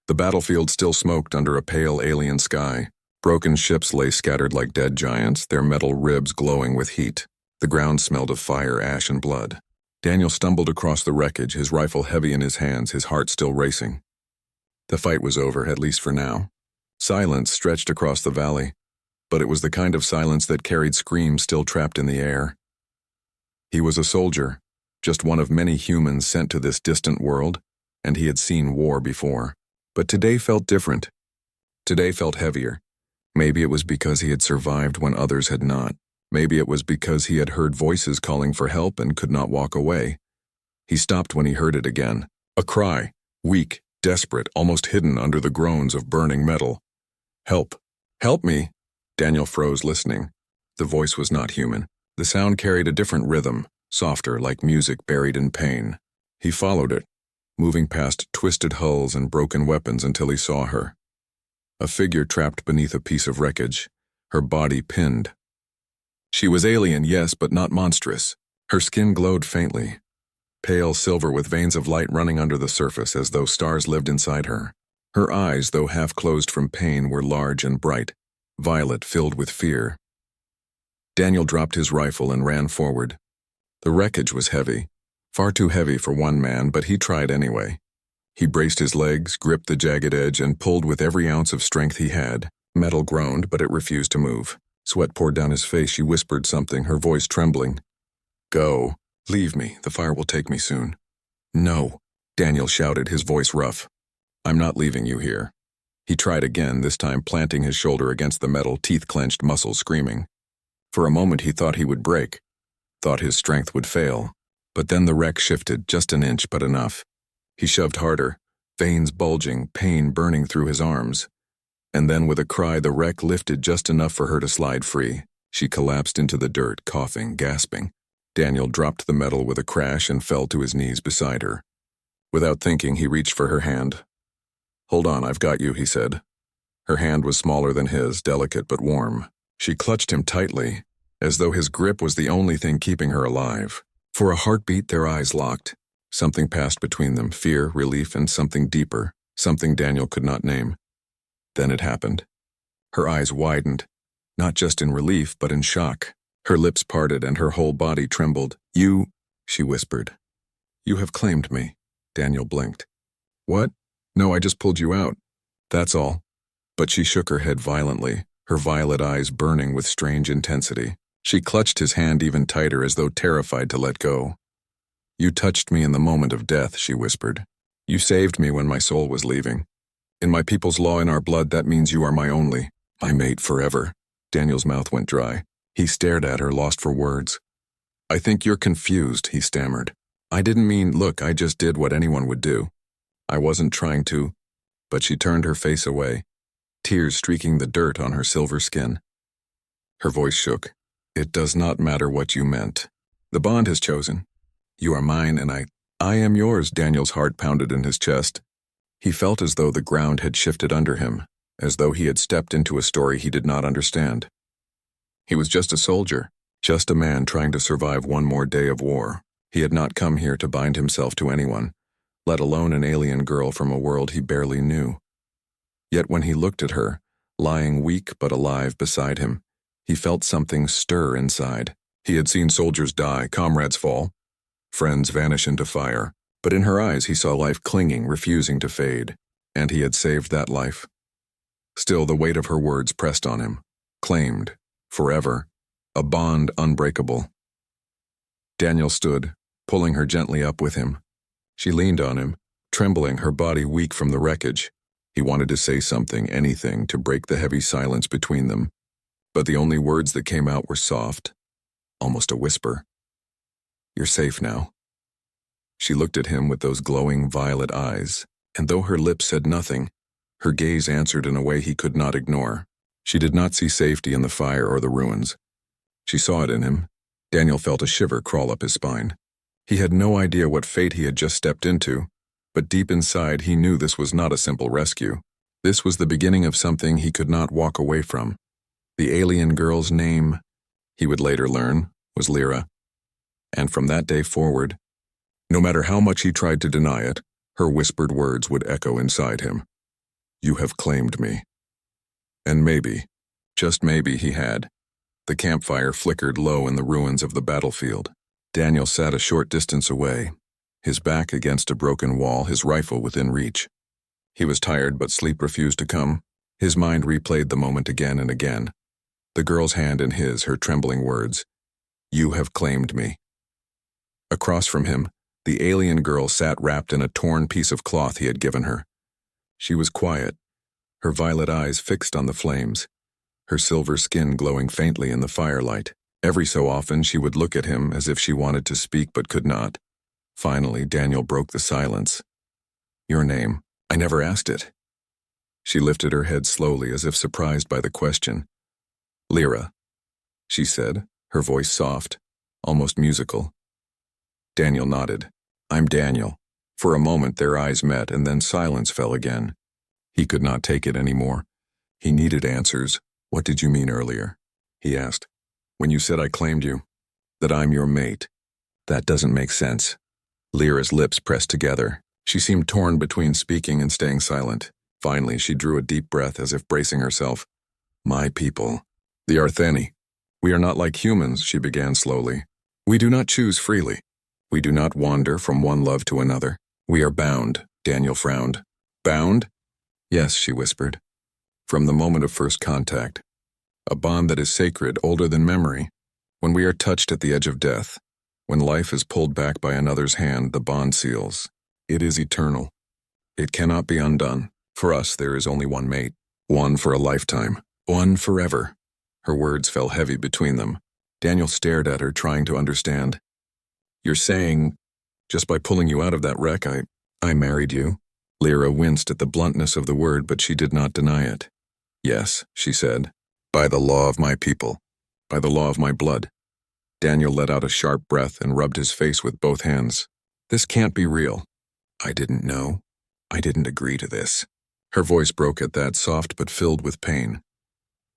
The battlefield still smoked under a pale alien sky. Broken ships lay scattered like dead giants, their metal ribs glowing with heat. The ground smelled of fire, ash, and blood. Daniel stumbled across the wreckage, his rifle heavy in his hands, his heart still racing. The fight was over, at least for now. Silence stretched across the valley, but it was the kind of silence that carried screams still trapped in the air. He was a soldier, just one of many humans sent to this distant world, and he had seen war before. But today felt different. Today felt heavier. Maybe it was because he had survived when others had not. Maybe it was because he had heard voices calling for help and could not walk away. He stopped when he heard it again. A cry, weak, desperate, almost hidden under the groans of burning metal. Help! Help me! Daniel froze, listening. The voice was not human. The sound carried a different rhythm, softer, like music buried in pain. He followed it, moving past twisted hulls and broken weapons until he saw her. A figure trapped beneath a piece of wreckage, her body pinned. She was alien, yes, but not monstrous. Her skin glowed faintly, pale silver with veins of light running under the surface as though stars lived inside her. Her eyes, though half closed from pain, were large and bright, violet, filled with fear. Daniel dropped his rifle and ran forward. The wreckage was heavy, far too heavy for one man, but he tried anyway. He braced his legs, gripped the jagged edge, and pulled with every ounce of strength he had. Metal groaned, but it refused to move. Sweat poured down his face. She whispered something, her voice trembling. Go. Leave me. The fire will take me soon. No, Daniel shouted, his voice rough. I'm not leaving you here. He tried again, this time planting his shoulder against the metal, teeth clenched, muscles screaming. For a moment he thought he would break, thought his strength would fail. But then the wreck shifted, just an inch, but enough. He shoved harder, veins bulging, pain burning through his arms. And then with a cry, the wreck lifted just enough for her to slide free. She collapsed into the dirt, coughing, gasping. Daniel dropped the metal with a crash and fell to his knees beside her. Without thinking, he reached for her hand. Hold on, I've got you, he said. Her hand was smaller than his, delicate but warm. She clutched him tightly, as though his grip was the only thing keeping her alive. For a heartbeat, their eyes locked. Something passed between them, fear, relief, and something deeper, something Daniel could not name. Then it happened. Her eyes widened, not just in relief, but in shock. Her lips parted and her whole body trembled. You, she whispered. You have claimed me. Daniel blinked. What? No, I just pulled you out. That's all. But she shook her head violently, her violet eyes burning with strange intensity. She clutched his hand even tighter as though terrified to let go. You touched me in the moment of death, she whispered. You saved me when my soul was leaving. In my people's law, in our blood, that means you are my only, my mate forever. Daniel's mouth went dry. He stared at her, lost for words. I think you're confused, he stammered. I didn't mean, look, I just did what anyone would do. I wasn't trying to. But she turned her face away, tears streaking the dirt on her silver skin. Her voice shook. It does not matter what you meant. The bond has chosen. You are mine and I am yours, Daniel's heart pounded in his chest. He felt as though the ground had shifted under him, as though he had stepped into a story he did not understand. He was just a soldier, just a man trying to survive one more day of war. He had not come here to bind himself to anyone, let alone an alien girl from a world he barely knew. Yet when he looked at her, lying weak but alive beside him, he felt something stir inside. He had seen soldiers die, comrades fall, friends vanish into fire, but in her eyes he saw life clinging, refusing to fade, and he had saved that life. Still, the weight of her words pressed on him, claimed, forever, a bond unbreakable. Daniel stood, pulling her gently up with him. She leaned on him, trembling, her body weak from the wreckage. He wanted to say something, anything, to break the heavy silence between them, but the only words that came out were soft, almost a whisper. You're safe now. She looked at him with those glowing violet eyes, and though her lips said nothing, her gaze answered in a way he could not ignore. She did not see safety in the fire or the ruins. She saw it in him. Daniel felt a shiver crawl up his spine. He had no idea what fate he had just stepped into, but deep inside he knew this was not a simple rescue. This was the beginning of something he could not walk away from. The alien girl's name, he would later learn, was Lyra. And from that day forward, no matter how much he tried to deny it, her whispered words would echo inside him. You have claimed me. And maybe, just maybe he had. The campfire flickered low in the ruins of the battlefield. Daniel sat a short distance away, his back against a broken wall, his rifle within reach. He was tired, but sleep refused to come. His mind replayed the moment again and again. The girl's hand in his, her trembling words. You have claimed me. Across from him, the alien girl sat wrapped in a torn piece of cloth he had given her. She was quiet, her violet eyes fixed on the flames, her silver skin glowing faintly in the firelight. Every so often she would look at him as if she wanted to speak but could not. Finally, Daniel broke the silence. Your name. I never asked it. She lifted her head slowly as if surprised by the question. Lyra, she said, her voice soft, almost musical. Daniel nodded. I'm Daniel. For a moment their eyes met and then silence fell again. He could not take it anymore. He needed answers. What did you mean earlier? He asked. When you said I claimed you, that I'm your mate. That doesn't make sense. Lyra's lips pressed together. She seemed torn between speaking and staying silent. Finally, she drew a deep breath as if bracing herself. My people. The Artheni. We are not like humans, she began slowly. We do not choose freely. We do not wander from one love to another. We are bound, Daniel frowned. Bound? Yes, she whispered. From the moment of first contact. A bond that is sacred, older than memory. When we are touched at the edge of death, when life is pulled back by another's hand, the bond seals. It is eternal. It cannot be undone. For us, there is only one mate. One for a lifetime. One forever. Her words fell heavy between them. Daniel stared at her, trying to understand. You're saying, just by pulling you out of that wreck, I married you? Lyra winced at the bluntness of the word, but she did not deny it. Yes, she said. By the law of my people. By the law of my blood. Daniel let out a sharp breath and rubbed his face with both hands. This can't be real. I didn't know. I didn't agree to this. Her voice broke at that, soft but filled with pain.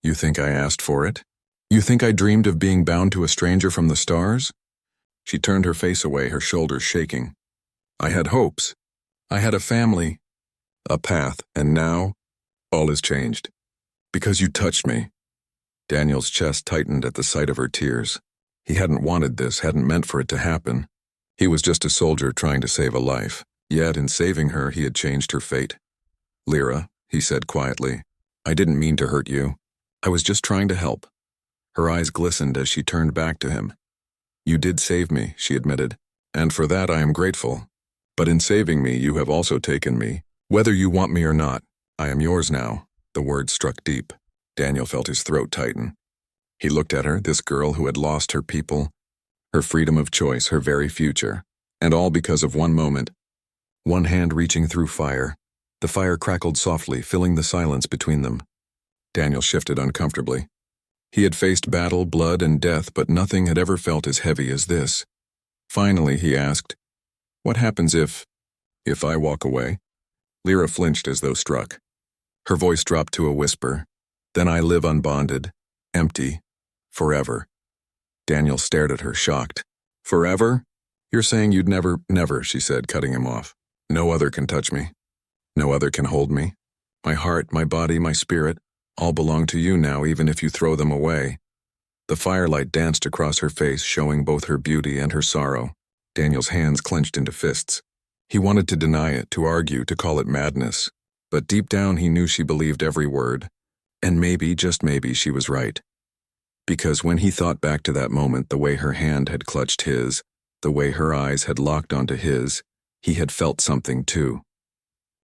You think I asked for it? You think I dreamed of being bound to a stranger from the stars? She turned her face away, her shoulders shaking. I had hopes. I had a family, a path, and now, all is changed. Because you touched me. Daniel's chest tightened at the sight of her tears. He hadn't wanted this, hadn't meant for it to happen. He was just a soldier trying to save a life. Yet, in saving her, he had changed her fate. Lyra, he said quietly, I didn't mean to hurt you. I was just trying to help. Her eyes glistened as she turned back to him. You did save me, she admitted, and for that I am grateful. But in saving me, you have also taken me. Whether you want me or not, I am yours now. The words struck deep. Daniel felt his throat tighten. He looked at her, this girl who had lost her people, her freedom of choice, her very future, and all because of one moment. One hand reaching through fire. The fire crackled softly, filling the silence between them. Daniel shifted uncomfortably. He had faced battle, blood, and death, but nothing had ever felt as heavy as this. Finally, he asked, What happens if I walk away? Lyra flinched as though struck. Her voice dropped to a whisper. Then I live unbonded, empty, forever. Daniel stared at her, shocked. Forever? You're saying you'd never, she said, cutting him off. No other can touch me. No other can hold me. My heart, my body, my spirit, all belong to you now, even if you throw them away. The firelight danced across her face, showing both her beauty and her sorrow. Daniel's hands clenched into fists. He wanted to deny it, to argue, to call it madness. But deep down he knew she believed every word. And maybe, just maybe, she was right. Because when he thought back to that moment, the way her hand had clutched his, the way her eyes had locked onto his, he had felt something too.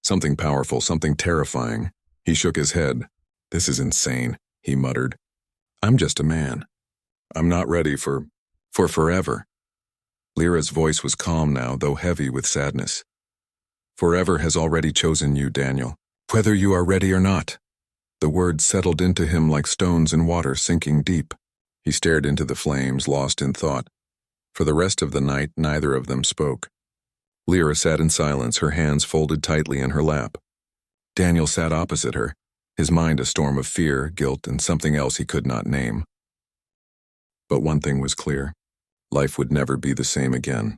Something powerful, something terrifying. He shook his head. This is insane, he muttered. I'm just a man. I'm not ready for forever. Lyra's voice was calm now, though heavy with sadness. Forever has already chosen you, Daniel, whether you are ready or not. The words settled into him like stones in water, sinking deep. He stared into the flames, lost in thought. For the rest of the night, neither of them spoke. Lyra sat in silence, her hands folded tightly in her lap. Daniel sat opposite her, his mind a storm of fear, guilt, and something else he could not name. But one thing was clear. Life would never be the same again.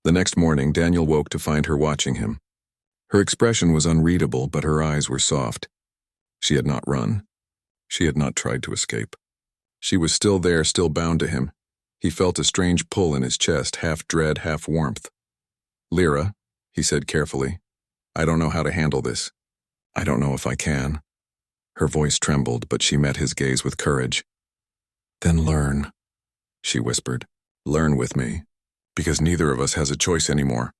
The next morning, Daniel woke to find her watching him. Her expression was unreadable, but her eyes were soft. She had not run. She had not tried to escape. She was still there, still bound to him. He felt a strange pull in his chest, half dread, half warmth. "Lyra," he said carefully, "I don't know how to handle this. I don't know if I can." Her voice trembled, but she met his gaze with courage. "Then learn," she whispered. "Learn with me, because neither of us has a choice anymore."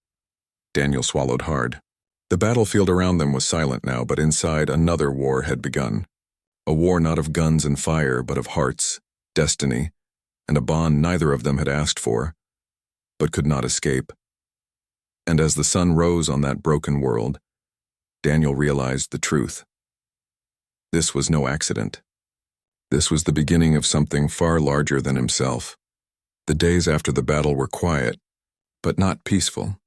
Daniel swallowed hard. The battlefield around them was silent now, but inside another war had begun. A war not of guns and fire, but of hearts, destiny, and a bond neither of them had asked for, but could not escape. And as the sun rose on that broken world, Daniel realized the truth. This was no accident. This was the beginning of something far larger than himself. The days after the battle were quiet, but not peaceful.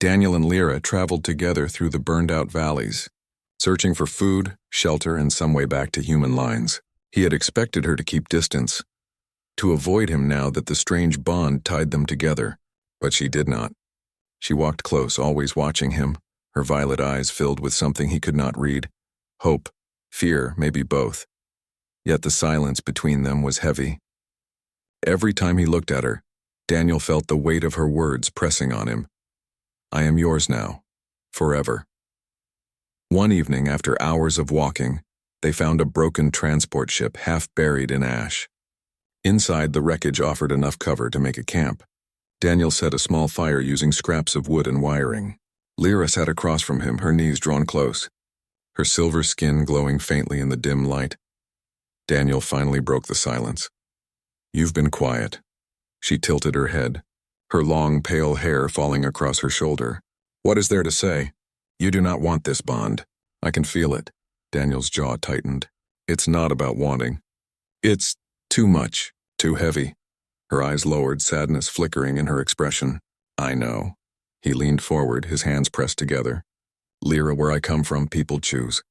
Daniel and Lyra traveled together through the burned-out valleys, searching for food, shelter, and some way back to human lines. He had expected her to keep distance, to avoid him now that the strange bond tied them together, but she did not. She walked close, always watching him, her violet eyes filled with something he could not read. Hope, fear, maybe both. Yet the silence between them was heavy. Every time he looked at her, Daniel felt the weight of her words pressing on him. "I am yours now, forever." One evening, after hours of walking, they found a broken transport ship half buried in ash. Inside, the wreckage offered enough cover to make a camp. Daniel set a small fire using scraps of wood and wiring. Lyra sat across from him, her knees drawn close, her silver skin glowing faintly in the dim light. Daniel finally broke the silence. "You've been quiet." She tilted her head, her long, pale hair falling across her shoulder. "What is there to say? You do not want this bond. I can feel it." Daniel's jaw tightened. "It's not about wanting. It's too much, too heavy." Her eyes lowered, sadness flickering in her expression. "I know." He leaned forward, his hands pressed together. "Lyra, where I come from, people choose.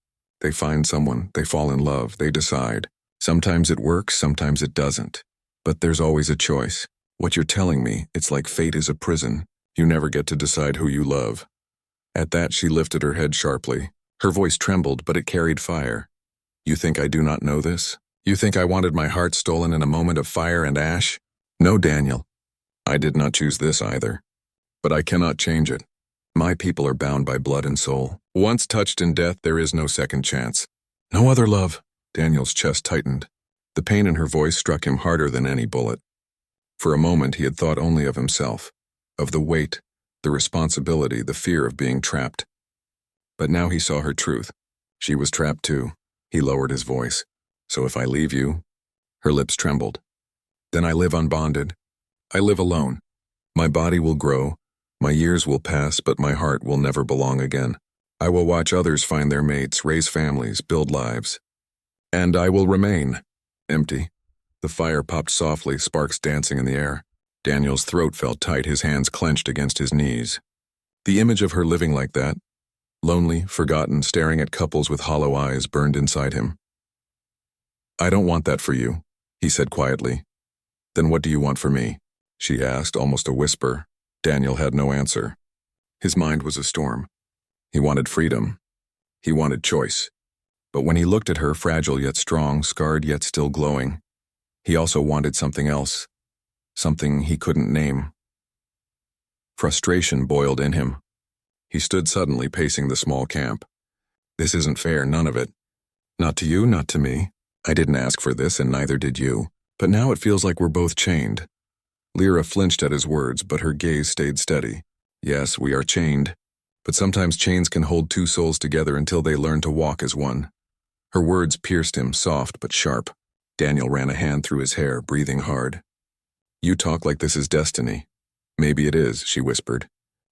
They find someone, they fall in love, they decide. Sometimes it works, sometimes it doesn't. But there's always a choice. What you're telling me, it's like fate is a prison. You never get to decide who you love." At that, she lifted her head sharply. Her voice trembled, but it carried fire. "You think I do not know this? You think I wanted my heart stolen in a moment of fire and ash? No, Daniel. I did not choose this either. But I cannot change it. My people are bound by blood and soul. Once touched in death, there is no second chance. No other love." Daniel's chest tightened. The pain in her voice struck him harder than any bullet. For a moment, he had thought only of himself, of the weight, the responsibility, the fear of being trapped. But now he saw her truth. She was trapped too. He lowered his voice. "So if I leave you?" Her lips trembled. "Then I live unbonded. I live alone. My body will grow, my years will pass, but my heart will never belong again. I will watch others find their mates, raise families, build lives. And I will remain empty." The fire popped softly, sparks dancing in the air. Daniel's throat felt tight, his hands clenched against his knees. The image of her living like that, lonely, forgotten, staring at couples with hollow eyes, burned inside him. "I don't want that for you," he said quietly. "Then what do you want for me?" she asked, almost a whisper. Daniel had no answer. His mind was a storm. He wanted freedom. He wanted choice. But when he looked at her, fragile yet strong, scarred yet still glowing, he also wanted something else, something he couldn't name. Frustration boiled in him. He stood suddenly, pacing the small camp. "This isn't fair, none of it. Not to you, not to me. I didn't ask for this, and neither did you. But now it feels like we're both chained." Lyra flinched at his words, but her gaze stayed steady. "Yes, we are chained. But sometimes chains can hold two souls together until they learn to walk as one." Her words pierced him, soft but sharp. Daniel ran a hand through his hair, breathing hard. "You talk like this is destiny. Maybe it is," she whispered.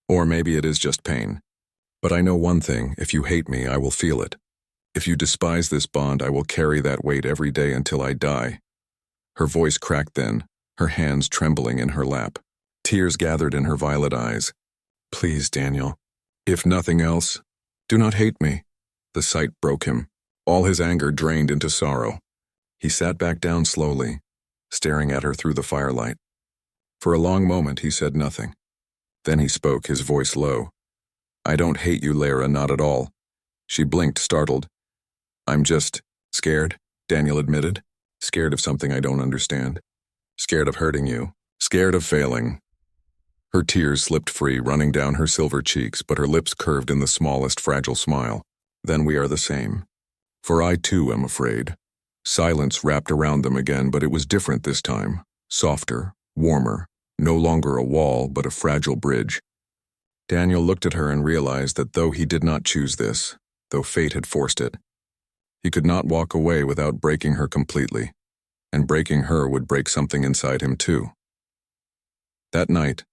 "Or maybe it is just pain. But I know one thing, if you hate me, I will feel it. If you despise this bond, I will carry that weight every day until I die." Her voice cracked then, her hands trembling in her lap. Tears gathered in her violet eyes. "Please, Daniel. If nothing else, do not hate me." The sight broke him. All his anger drained into sorrow. He sat back down slowly, staring at her through the firelight. For a long moment he said nothing. Then he spoke, his voice low. I don't hate you, Lyra, not at all. She blinked, startled. I'm just scared, Daniel admitted. Scared of something I don't understand. Scared of hurting you. Scared of failing. Her tears slipped free, running down her silver cheeks, but her lips curved in the smallest fragile smile. Then we are the same. For I too am afraid. Silence wrapped around them again, but it was different this time. Softer, warmer, no longer a wall, but a fragile bridge. Daniel looked at her and realized that though he did not choose this, though fate had forced it, he could not walk away without breaking her completely, and breaking her would break something inside him too. That night,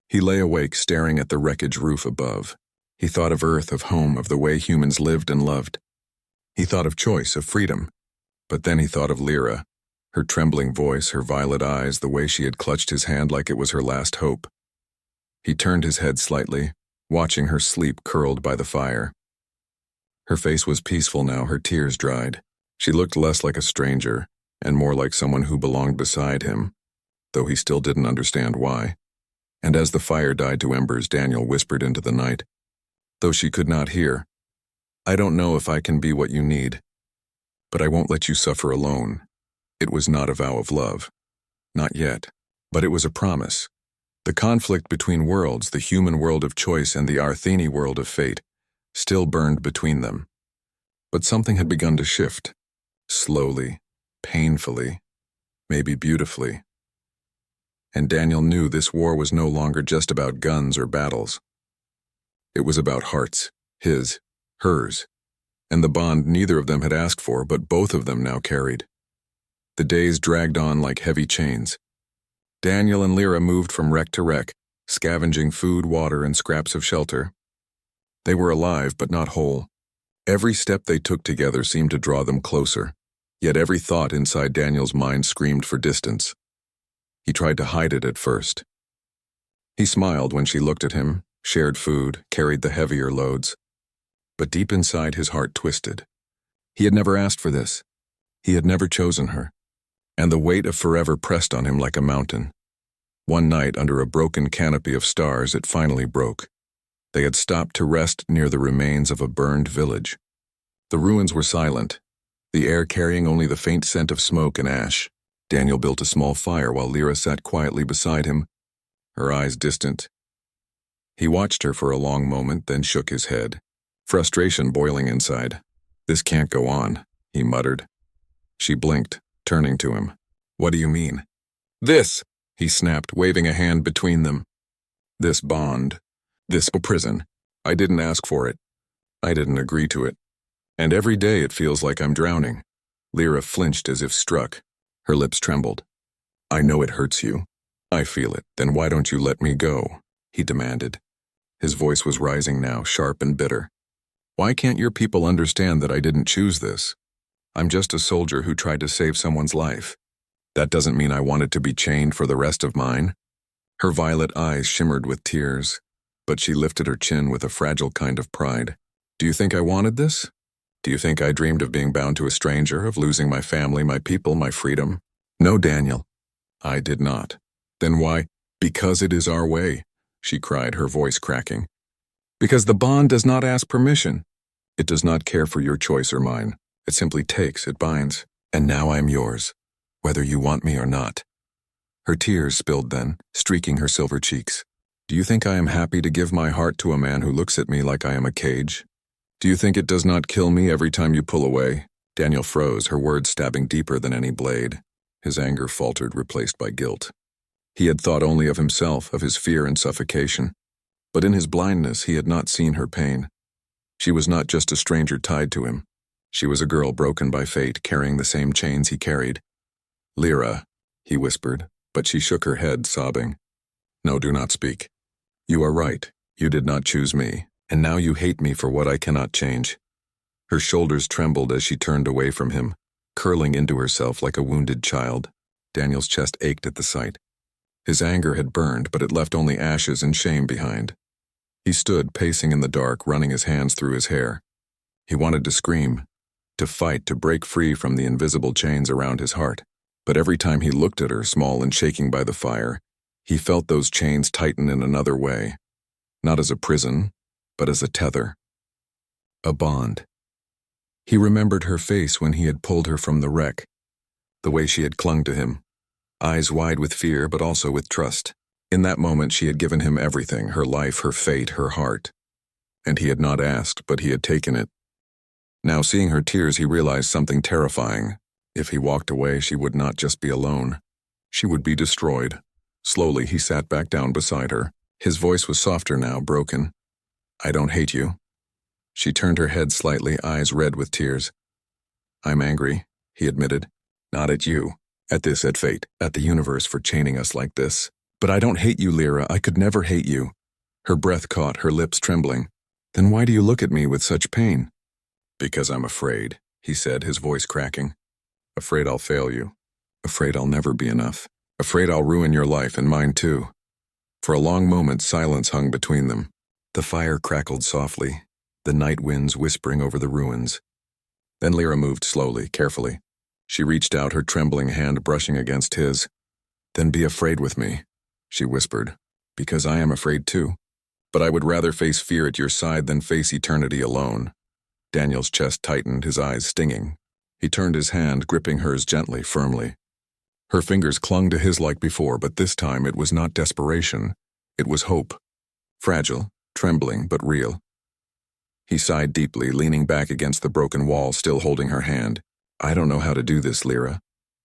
he lay awake staring at the wreckage roof above. He thought of Earth, of home, of the way humans lived and loved. He thought of choice, of freedom. But then he thought of Lyra, her trembling voice, her violet eyes, the way she had clutched his hand like it was her last hope. He turned his head slightly, watching her sleep curled by the fire. Her face was peaceful now, her tears dried. She looked less like a stranger, and more like someone who belonged beside him, though he still didn't understand why. And as the fire died to embers, Daniel whispered into the night, though she could not hear, I don't know if I can be what you need, but I won't let you suffer alone. It was not a vow of love. Not yet. But it was a promise. The conflict between worlds, the human world of choice and the Arthini world of fate, still burned between them. But something had begun to shift. Slowly, painfully, maybe beautifully. And Daniel knew this war was no longer just about guns or battles. It was about hearts, his, hers, and the bond neither of them had asked for, but both of them now carried. The days dragged on like heavy chains. Daniel and Lyra moved from wreck to wreck, scavenging food, water, and scraps of shelter. They were alive, but not whole. Every step they took together seemed to draw them closer, yet every thought inside Daniel's mind screamed for distance. He tried to hide it at first. He smiled when she looked at him, shared food, carried the heavier loads. But deep inside his heart twisted. He had never asked for this. He had never chosen her. And the weight of forever pressed on him like a mountain. One night, under a broken canopy of stars, it finally broke. They had stopped to rest near the remains of a burned village. The ruins were silent, the air carrying only the faint scent of smoke and ash. Daniel built a small fire while Lyra sat quietly beside him, her eyes distant. He watched her for a long moment, then shook his head, frustration boiling inside. This can't go on, he muttered. She blinked, turning to him. What do you mean? This, he snapped, waving a hand between them. This bond. This prison. I didn't ask for it. I didn't agree to it. And every day it feels like I'm drowning. Lyra flinched as if struck. Her lips trembled. I know it hurts you. I feel it. Then why don't you let me go? He demanded. His voice was rising now, sharp and bitter. Why can't your people understand that I didn't choose this? I'm just a soldier who tried to save someone's life. That doesn't mean I wanted to be chained for the rest of mine. Her violet eyes shimmered with tears, but she lifted her chin with a fragile kind of pride. Do you think I wanted this? Do you think I dreamed of being bound to a stranger, of losing my family, my people, my freedom? No, Daniel. I did not. Then why? Because it is our way, she cried, her voice cracking. Because the bond does not ask permission. It does not care for your choice or mine. It simply takes, it binds. And now I am yours, whether you want me or not. Her tears spilled then, streaking her silver cheeks. Do you think I am happy to give my heart to a man who looks at me like I am a cage? Do you think it does not kill me every time you pull away? Daniel froze, her words stabbing deeper than any blade. His anger faltered, replaced by guilt. He had thought only of himself, of his fear and suffocation. But in his blindness, he had not seen her pain. She was not just a stranger tied to him. She was a girl broken by fate, carrying the same chains he carried. Lyra, he whispered, but she shook her head, sobbing. No, do not speak. You are right. You did not choose me, and now you hate me for what I cannot change. Her shoulders trembled as she turned away from him, curling into herself like a wounded child. Daniel's chest ached at the sight. His anger had burned, but it left only ashes and shame behind. He stood, pacing in the dark, running his hands through his hair. He wanted to scream, to fight, to break free from the invisible chains around his heart. But every time he looked at her, small and shaking by the fire, he felt those chains tighten in another way. Not as a prison, but as a tether. A bond. He remembered her face when he had pulled her from the wreck, the way she had clung to him, eyes wide with fear but also with trust. In that moment she had given him everything, her life, her fate, her heart. And he had not asked, but he had taken it. Now seeing her tears, he realized something terrifying. If he walked away, she would not just be alone. She would be destroyed. Slowly he sat back down beside her. His voice was softer now, broken. "I don't hate you." She turned her head slightly, eyes red with tears. "I'm angry," he admitted. "Not at you. At fate, at the universe for chaining us like this. But I don't hate you, Lyra. I could never hate you." Her breath caught, her lips trembling. "Then why do you look at me with such pain?" "Because I'm afraid," he said, his voice cracking. "Afraid I'll fail you. Afraid I'll never be enough. Afraid I'll ruin your life and mine too." For a long moment, silence hung between them. The fire crackled softly, the night winds whispering over the ruins. Then Lyra moved slowly, carefully. She reached out, her trembling hand brushing against his. "Then be afraid with me," she whispered, "because I am afraid too. But I would rather face fear at your side than face eternity alone." Daniel's chest tightened, his eyes stinging. He turned his hand, gripping hers gently, firmly. Her fingers clung to his like before, but this time it was not desperation. It was hope. Fragile, trembling, but real. He sighed deeply, leaning back against the broken wall, still holding her hand. "I don't know how to do this, Lyra.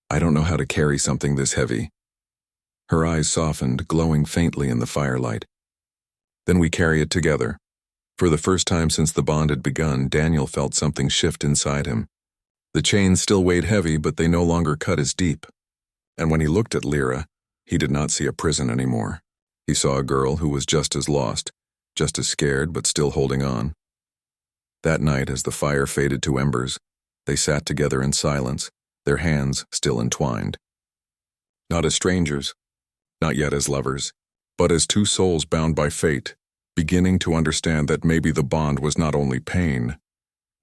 I don't know how to carry something this heavy." Her eyes softened, glowing faintly in the firelight. "Then we carry it together." For the first time since the bond had begun, Daniel felt something shift inside him. The chains still weighed heavy, but they no longer cut as deep. And when he looked at Lyra, he did not see a prison anymore. He saw a girl who was just as lost, just as scared, but still holding on. That night, as the fire faded to embers, they sat together in silence, their hands still entwined. Not as strangers, not yet as lovers, but as two souls bound by fate, beginning to understand that maybe the bond was not only pain.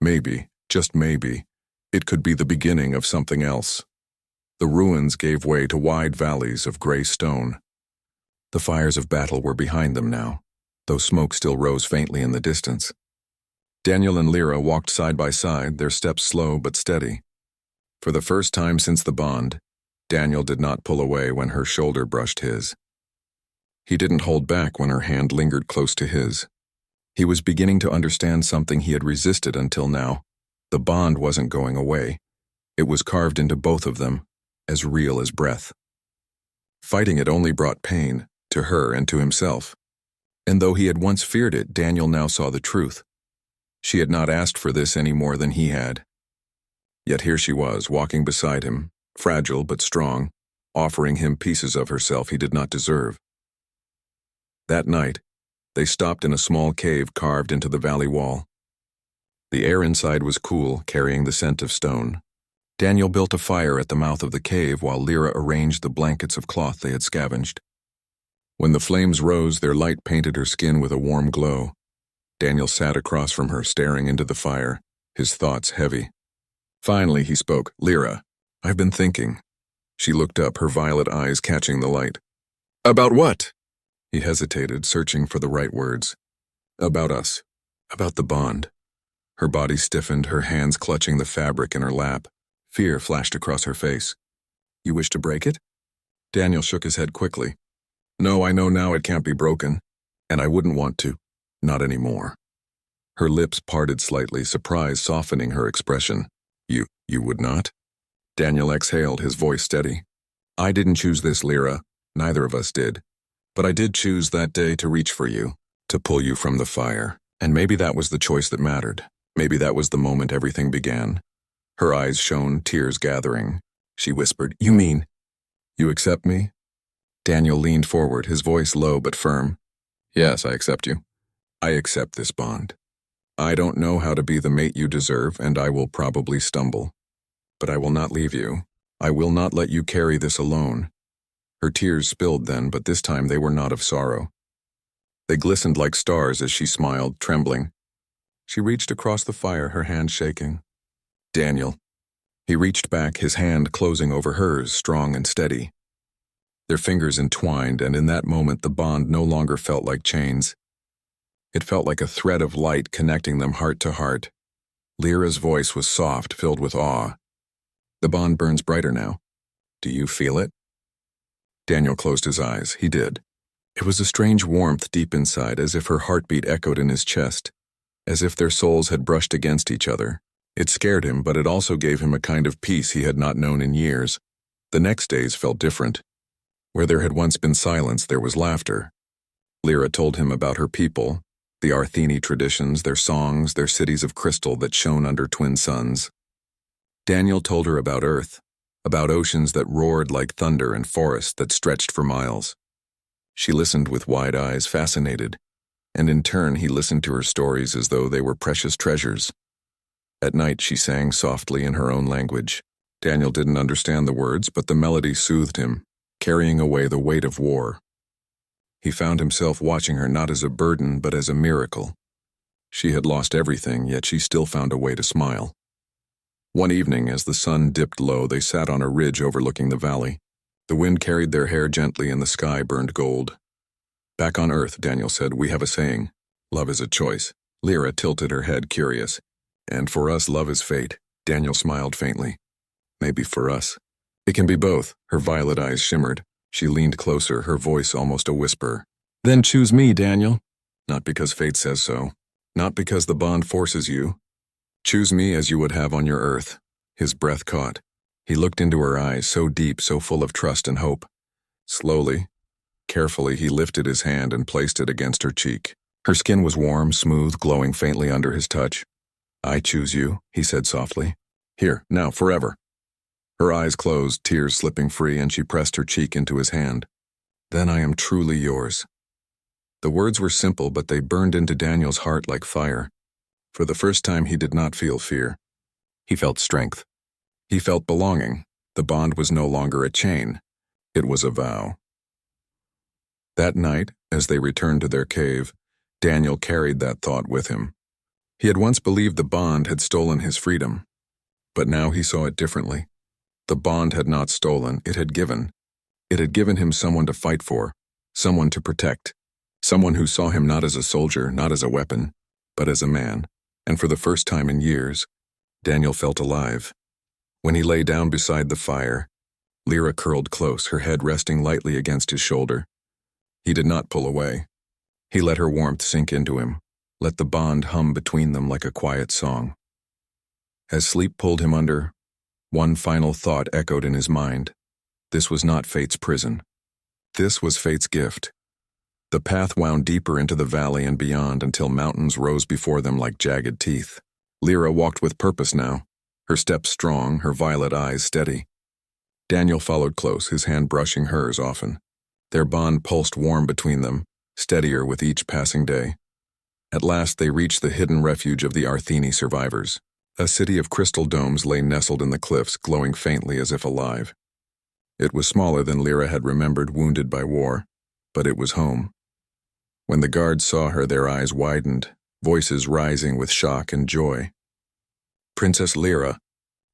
Maybe, just maybe, it could be the beginning of something else. The ruins gave way to wide valleys of gray stone. The fires of battle were behind them now, though smoke still rose faintly in the distance. Daniel and Lyra walked side by side, their steps slow but steady. For the first time since the bond, Daniel did not pull away when her shoulder brushed his. He didn't hold back when her hand lingered close to his. He was beginning to understand something he had resisted until now. The bond wasn't going away. It was carved into both of them, as real as breath. Fighting it only brought pain, to her and to himself. And though he had once feared it, Daniel now saw the truth. She had not asked for this any more than he had. Yet here she was, walking beside him, fragile but strong, offering him pieces of herself he did not deserve. That night, they stopped in a small cave carved into the valley wall. The air inside was cool, carrying the scent of stone. Daniel built a fire at the mouth of the cave while Lyra arranged the blankets of cloth they had scavenged. When the flames rose, their light painted her skin with a warm glow. Daniel sat across from her, staring into the fire, his thoughts heavy. Finally, he spoke. "Lyra, I've been thinking." She looked up, her violet eyes catching the light. "About what?" He hesitated, searching for the right words. "About us. About the bond." Her body stiffened, her hands clutching the fabric in her lap. Fear flashed across her face. "You wish to break it?" Daniel shook his head quickly. "No, I know now it can't be broken. And I wouldn't want to. Not anymore." Her lips parted slightly, surprise softening her expression. You would not?" Daniel exhaled, his voice steady. "I didn't choose this, Lyra. Neither of us did. But I did choose that day to reach for you, to pull you from the fire. And maybe that was the choice that mattered. Maybe that was the moment everything began." Her eyes shone, tears gathering. She whispered, "You mean, you accept me?" Daniel leaned forward, his voice low but firm. "Yes, I accept you. I accept this bond. I don't know how to be the mate you deserve, and I will probably stumble. But I will not leave you. I will not let you carry this alone." Her tears spilled then, but this time they were not of sorrow. They glistened like stars as she smiled, trembling. She reached across the fire, her hand shaking. "Daniel." He reached back, his hand closing over hers, strong and steady. Their fingers entwined, and in that moment the bond no longer felt like chains. It felt like a thread of light connecting them heart to heart. Lyra's voice was soft, filled with awe. The bond burns brighter now. Do you feel it? Daniel closed his eyes. He did. It was a strange warmth deep inside, as if her heartbeat echoed in his chest, as if their souls had brushed against each other. It scared him, but it also gave him a kind of peace he had not known in years. The next days felt different. Where there had once been silence, there was laughter. Lyra told him about her people, the Arthini traditions, their songs, their cities of crystal that shone under twin suns. Daniel told her about Earth, about oceans that roared like thunder and forests that stretched for miles. She listened with wide eyes, fascinated, and in turn he listened to her stories as though they were precious treasures. At night she sang softly in her own language. Daniel didn't understand the words, but the melody soothed him, carrying away the weight of war. He found himself watching her not as a burden, but as a miracle. She had lost everything, yet she still found a way to smile. One evening, as the sun dipped low, they sat on a ridge overlooking the valley. The wind carried their hair gently and the sky burned gold. Back on Earth, Daniel said, we have a saying, love is a choice. Lyra tilted her head, curious. And for us, love is fate. Daniel smiled faintly. Maybe for us. It can be both. Her violet eyes shimmered. She leaned closer, her voice almost a whisper. Then choose me, Daniel. Not because fate says so. Not because the bond forces you. Choose me as you would have on your Earth. His breath caught. He looked into her eyes, so deep, so full of trust and hope. Slowly, carefully, he lifted his hand and placed it against her cheek. Her skin was warm, smooth, glowing faintly under his touch. I choose you, he said softly. Here, now, forever. Her eyes closed, tears slipping free, and she pressed her cheek into his hand. Then I am truly yours. The words were simple, but they burned into Daniel's heart like fire. For the first time, he did not feel fear. He felt strength. He felt belonging. The bond was no longer a chain. It was a vow. That night, as they returned to their cave, Daniel carried that thought with him. He had once believed the bond had stolen his freedom, but now he saw it differently. The bond had not stolen, it had given. It had given him someone to fight for, someone to protect, someone who saw him not as a soldier, not as a weapon, but as a man. And for the first time in years, Daniel felt alive. When he lay down beside the fire, Lyra curled close, her head resting lightly against his shoulder. He did not pull away. He let her warmth sink into him, let the bond hum between them like a quiet song. As sleep pulled him under, one final thought echoed in his mind. This was not fate's prison. This was fate's gift. The path wound deeper into the valley and beyond until mountains rose before them like jagged teeth. Lyra walked with purpose now, her steps strong, her violet eyes steady. Daniel followed close, his hand brushing hers often. Their bond pulsed warm between them, steadier with each passing day. At last they reached the hidden refuge of the Arthini survivors. A city of crystal domes lay nestled in the cliffs, glowing faintly as if alive. It was smaller than Lyra had remembered, wounded by war, but it was home. When the guards saw her, their eyes widened, voices rising with shock and joy. Princess Lyra.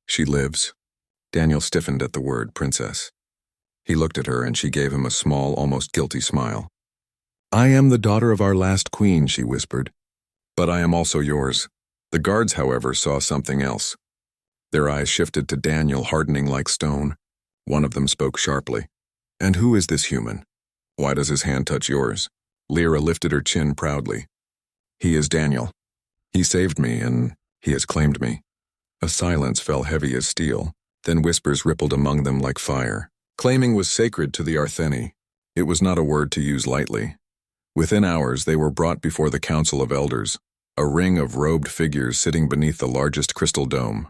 She lives. Daniel stiffened at the word princess. He looked at her and she gave him a small, almost guilty smile. I am the daughter of our last queen, she whispered. But I am also yours. The guards, however, saw something else. Their eyes shifted to Daniel, hardening like stone. One of them spoke sharply. And who is this human? Why does his hand touch yours? Lyra lifted her chin proudly. He is Daniel. He saved me, and he has claimed me. A silence fell heavy as steel, then whispers rippled among them like fire. Claiming was sacred to the Artheni. It was not a word to use lightly. Within hours, they were brought before the Council of Elders, a ring of robed figures sitting beneath the largest crystal dome.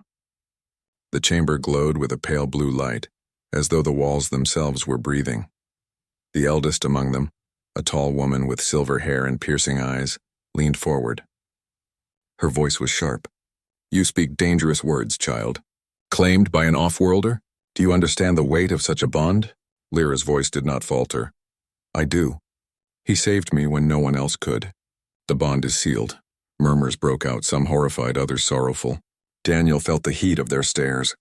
The chamber glowed with a pale blue light, as though the walls themselves were breathing. The eldest among them, a tall woman with silver hair and piercing eyes, leaned forward. Her voice was sharp. You speak dangerous words, child. Claimed by an off-worlder? Do you understand the weight of such a bond? Lyra's voice did not falter. I do. He saved me when no one else could. The bond is sealed. Murmurs broke out, some horrified, others sorrowful. Daniel felt the heat of their stares.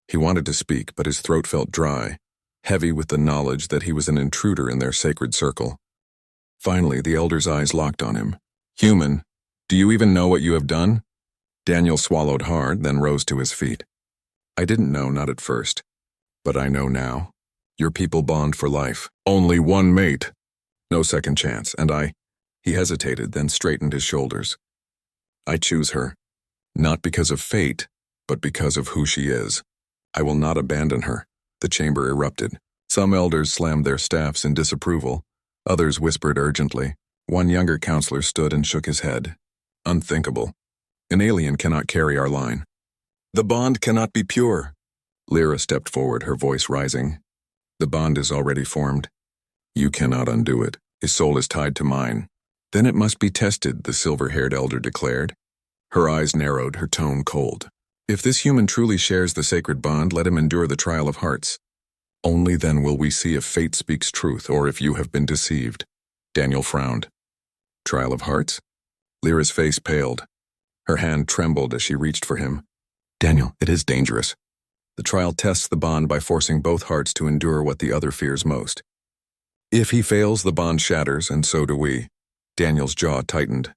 He wanted to speak, but his throat felt dry, heavy with the knowledge that he was an intruder in their sacred circle. Finally, the elder's eyes locked on him. Human, do you even know what you have done? Daniel swallowed hard, then rose to his feet. I didn't know, not at first. But I know now. Your people bond for life. Only one mate. No second chance, and He hesitated, then straightened his shoulders. I choose her. Not because of fate, but because of who she is. I will not abandon her. The chamber erupted. Some elders slammed their staffs in disapproval. Others whispered urgently. One younger counselor stood and shook his head. Unthinkable. An alien cannot carry our line. The bond cannot be pure. Lyra stepped forward, her voice rising. The bond is already formed. You cannot undo it. His soul is tied to mine. Then it must be tested, the silver-haired elder declared. Her eyes narrowed, her tone cold. If this human truly shares the sacred bond, let him endure the trial of hearts. Only then will we see if fate speaks truth or if you have been deceived. Daniel frowned. Trial of hearts? Lyra's face paled. Her hand trembled as she reached for him. Daniel, it is dangerous. The trial tests the bond by forcing both hearts to endure what the other fears most. If he fails, the bond shatters, and so do we. Daniel's jaw tightened.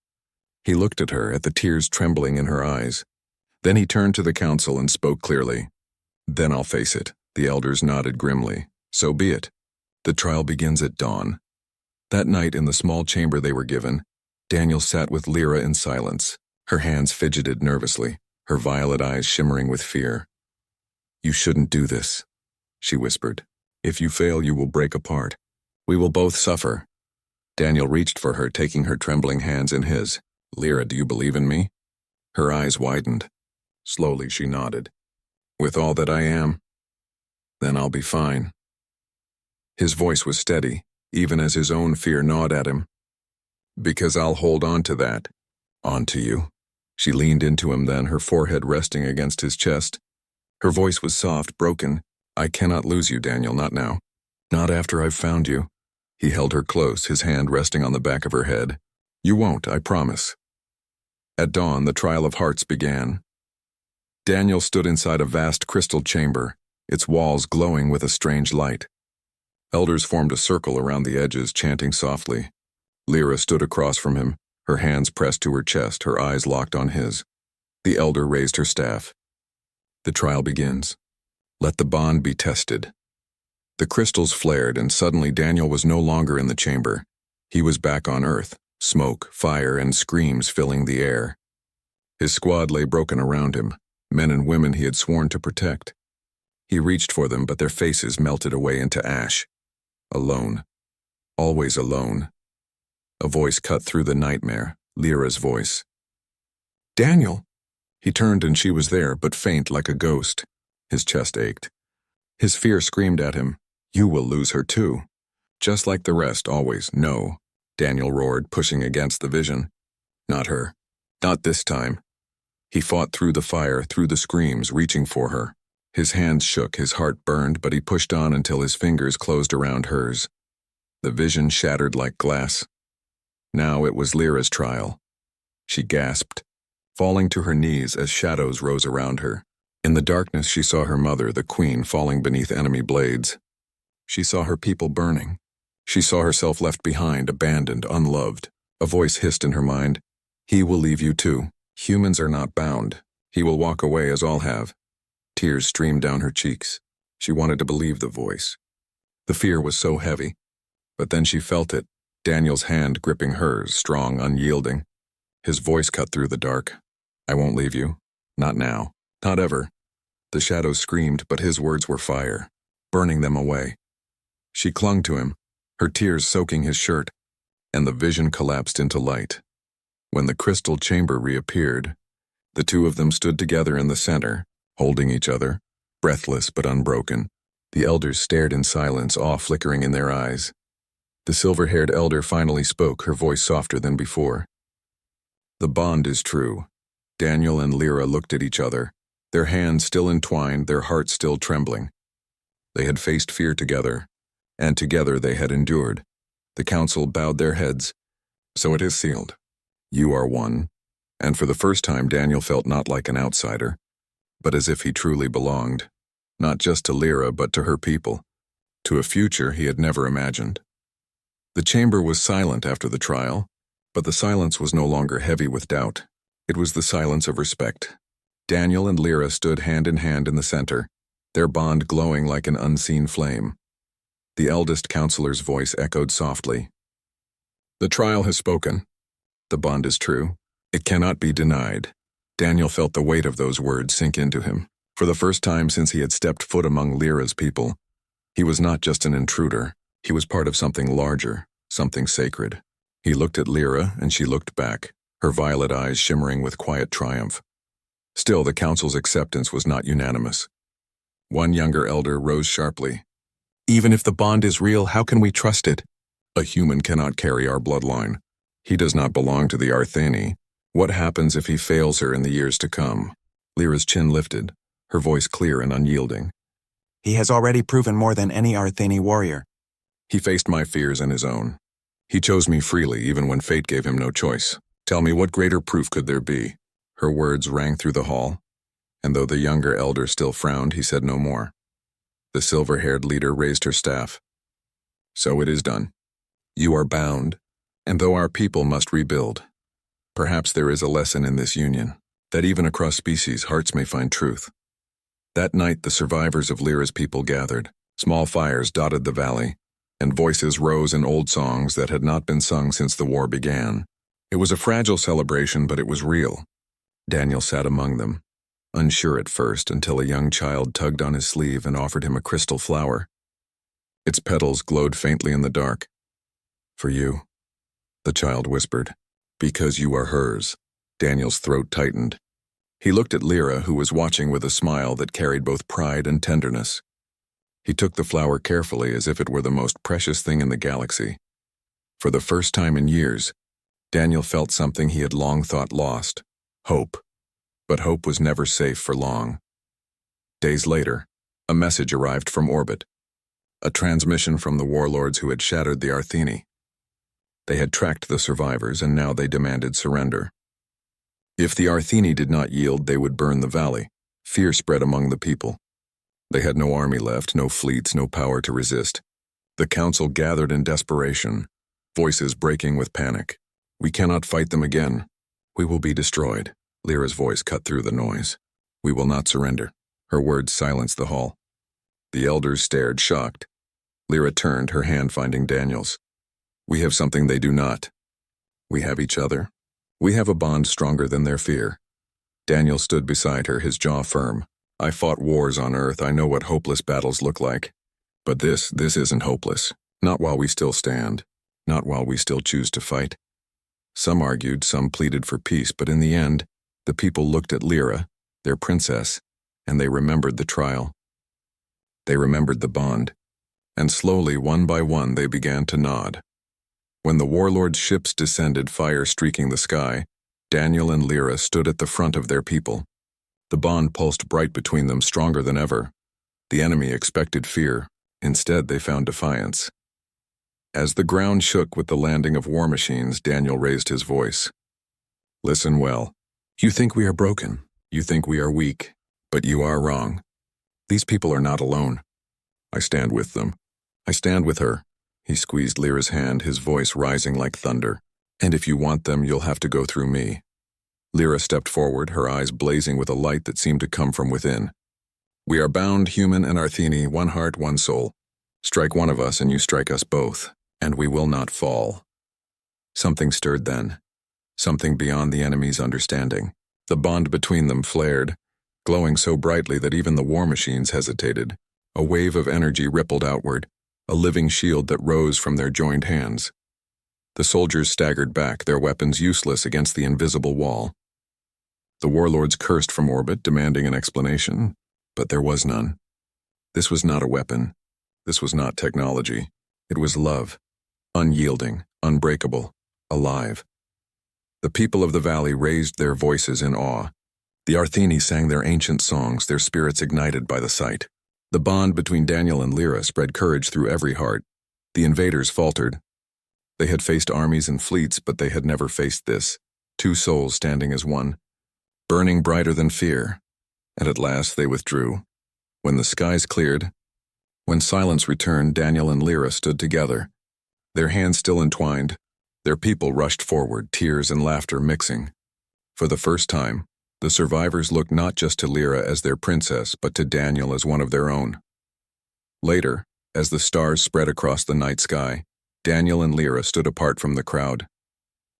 He looked at her, at the tears trembling in her eyes. Then he turned to the council and spoke clearly. Then I'll face it. The elders nodded grimly. So be it. The trial begins at dawn. That night in the small chamber they were given, Daniel sat with Lyra in silence. Her hands fidgeted nervously, her violet eyes shimmering with fear. You shouldn't do this, she whispered. If you fail, you will break apart. We will both suffer. Daniel reached for her, taking her trembling hands in his. Lyra, do you believe in me? Her eyes widened. Slowly she nodded. With all that I am, then I'll be fine. His voice was steady, even as his own fear gnawed at him. Because I'll hold on to that. On to you. She leaned into him then, her forehead resting against his chest. Her voice was soft, broken. I cannot lose you, Daniel, not now. Not after I've found you. He held her close, his hand resting on the back of her head. You won't, I promise. At dawn, the trial of hearts began. Daniel stood inside a vast crystal chamber, its walls glowing with a strange light. Elders formed a circle around the edges, chanting softly. Lyra stood across from him, her hands pressed to her chest, her eyes locked on his. The elder raised her staff. The trial begins. Let the bond be tested. The crystals flared, and suddenly Daniel was no longer in the chamber. He was back on Earth, smoke, fire, and screams filling the air. His squad lay broken around him, men and women he had sworn to protect. He reached for them, but their faces melted away into ash. Alone. Always alone. A voice cut through the nightmare, Lyra's voice. Daniel! He turned and she was there, but faint like a ghost. His chest ached. His fear screamed at him, You will lose her too. Just like the rest, always, no. Daniel roared, pushing against the vision. Not her. Not this time. He fought through the fire, through the screams, reaching for her. His hands shook, his heart burned, but he pushed on until his fingers closed around hers. The vision shattered like glass. Now it was Lyra's trial. She gasped, falling to her knees as shadows rose around her. In the darkness she saw her mother, the queen, falling beneath enemy blades. She saw her people burning. She saw herself left behind, abandoned, unloved. A voice hissed in her mind, He will leave you too. Humans are not bound. He will walk away as all have. Tears streamed down her cheeks. She wanted to believe the voice. The fear was so heavy. But then she felt it, Daniel's hand gripping hers, strong, unyielding. His voice cut through the dark. I won't leave you. Not now. Not ever. The shadows screamed, but his words were fire, burning them away. She clung to him, her tears soaking his shirt, and the vision collapsed into light. When the crystal chamber reappeared, the two of them stood together in the center, holding each other, breathless but unbroken. The elders stared in silence, awe flickering in their eyes. The silver-haired elder finally spoke, her voice softer than before. The bond is true. Daniel and Lyra looked at each other, their hands still entwined, their hearts still trembling. They had faced fear together, and together they had endured. The council bowed their heads. So it is sealed. You are one. And for the first time, Daniel felt not like an outsider, but as if he truly belonged, not just to Lyra, but to her people, to a future he had never imagined. The chamber was silent after the trial, But the silence was no longer heavy with doubt. It was the silence of respect. Daniel and Lyra stood hand in hand in the center, their bond glowing like an unseen flame. The eldest counselor's voice echoed softly. "The trial has spoken. The bond is true. It cannot be denied." Daniel felt the weight of those words sink into him. For the first time since he had stepped foot among Lyra's people, he was not just an intruder. He was part of something larger, something sacred. He looked at Lyra, and she looked back, her violet eyes shimmering with quiet triumph. Still, the council's acceptance was not unanimous. One younger elder rose sharply. "Even if the bond is real, how can we trust it? A human cannot carry our bloodline. He does not belong to the Arthani. What happens if he fails her in the years to come?" Lyra's chin lifted, her voice clear and unyielding. "He has already proven more than any Arthani warrior." "He faced my fears and his own. He chose me freely, even when fate gave him no choice. Tell me, what greater proof could there be?" Her words rang through the hall, and though the younger elder still frowned, he said no more. The silver-haired leader raised her staff. "So it is done. You are bound, and though our people must rebuild, perhaps there is a lesson in this union, that even across species hearts may find truth." That night the survivors of Lyra's people gathered. Small fires dotted the valley, and voices rose in old songs that had not been sung since the war began. It was a fragile celebration, but it was real. Daniel sat among them, unsure at first, until a young child tugged on his sleeve and offered him a crystal flower. Its petals glowed faintly in the dark. "For you," the child whispered. "Because you are hers." Daniel's throat tightened. He looked at Lyra, who was watching with a smile that carried both pride and tenderness. He took the flower carefully, as if it were the most precious thing in the galaxy. For the first time in years, Daniel felt something he had long thought lost: hope. But hope was never safe for long. Days later, a message arrived from orbit. A transmission from the warlords who had shattered the Arthani. They had tracked the survivors, and now they demanded surrender. If the Arthani did not yield, they would burn the valley. Fear spread among the people. They had no army left, no fleets, no power to resist. The council gathered in desperation, voices breaking with panic. "We cannot fight them again. We will be destroyed." Lyra's voice cut through the noise. "We will not surrender." Her words silenced the hall. The elders stared, shocked. Lyra turned, her hand finding Daniel's. "We have something they do not. We have each other. We have a bond stronger than their fear." Daniel stood beside her, his jaw firm. "I fought wars on Earth. I know what hopeless battles look like. But this isn't hopeless. Not while we still stand. Not while we still choose to fight." Some argued, some pleaded for peace, but in the end, the people looked at Lyra, their princess, and they remembered the trial. They remembered the bond. And slowly, one by one, they began to nod. When the warlord's ships descended, fire streaking the sky, Daniel and Lyra stood at the front of their people. The bond pulsed bright between them, stronger than ever. The enemy expected fear. Instead, they found defiance. As the ground shook with the landing of war machines, Daniel raised his voice. "Listen well. You think we are broken. You think we are weak. But you are wrong. These people are not alone. I stand with them. I stand with her." He squeezed Lyra's hand, his voice rising like thunder. "And if you want them, you'll have to go through me." Lyra stepped forward, her eyes blazing with a light that seemed to come from within. "We are bound, human and Arthani, one heart, one soul. Strike one of us and you strike us both, and we will not fall." Something stirred then, something beyond the enemy's understanding. The bond between them flared, glowing so brightly that even the war machines hesitated. A wave of energy rippled outward, a living shield that rose from their joined hands. The soldiers staggered back, their weapons useless against the invisible wall. The warlords cursed from orbit, demanding an explanation, but there was none. This was not a weapon. This was not technology. It was love, unyielding, unbreakable, alive. The people of the valley raised their voices in awe. The Arthani sang their ancient songs, their spirits ignited by the sight. The bond between Daniel and Lyra spread courage through every heart. The invaders faltered. They had faced armies and fleets, but they had never faced this. Two souls standing as one, burning brighter than fear. And at last they withdrew. When the skies cleared, when silence returned, Daniel and Lyra stood together, their hands still entwined, Their people rushed forward, tears and laughter mixing. For the first time, the survivors looked not just to Lyra as their princess, but to Daniel as one of their own. Later, as the stars spread across the night sky, Daniel and Lyra stood apart from the crowd.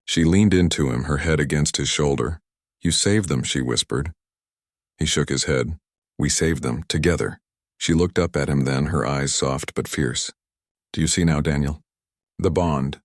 She leaned into him, her head against his shoulder. "You saved them," she whispered. He shook his head. "We saved them, together." She looked up at him then, her eyes soft but fierce. "Do you see now, Daniel? The bond,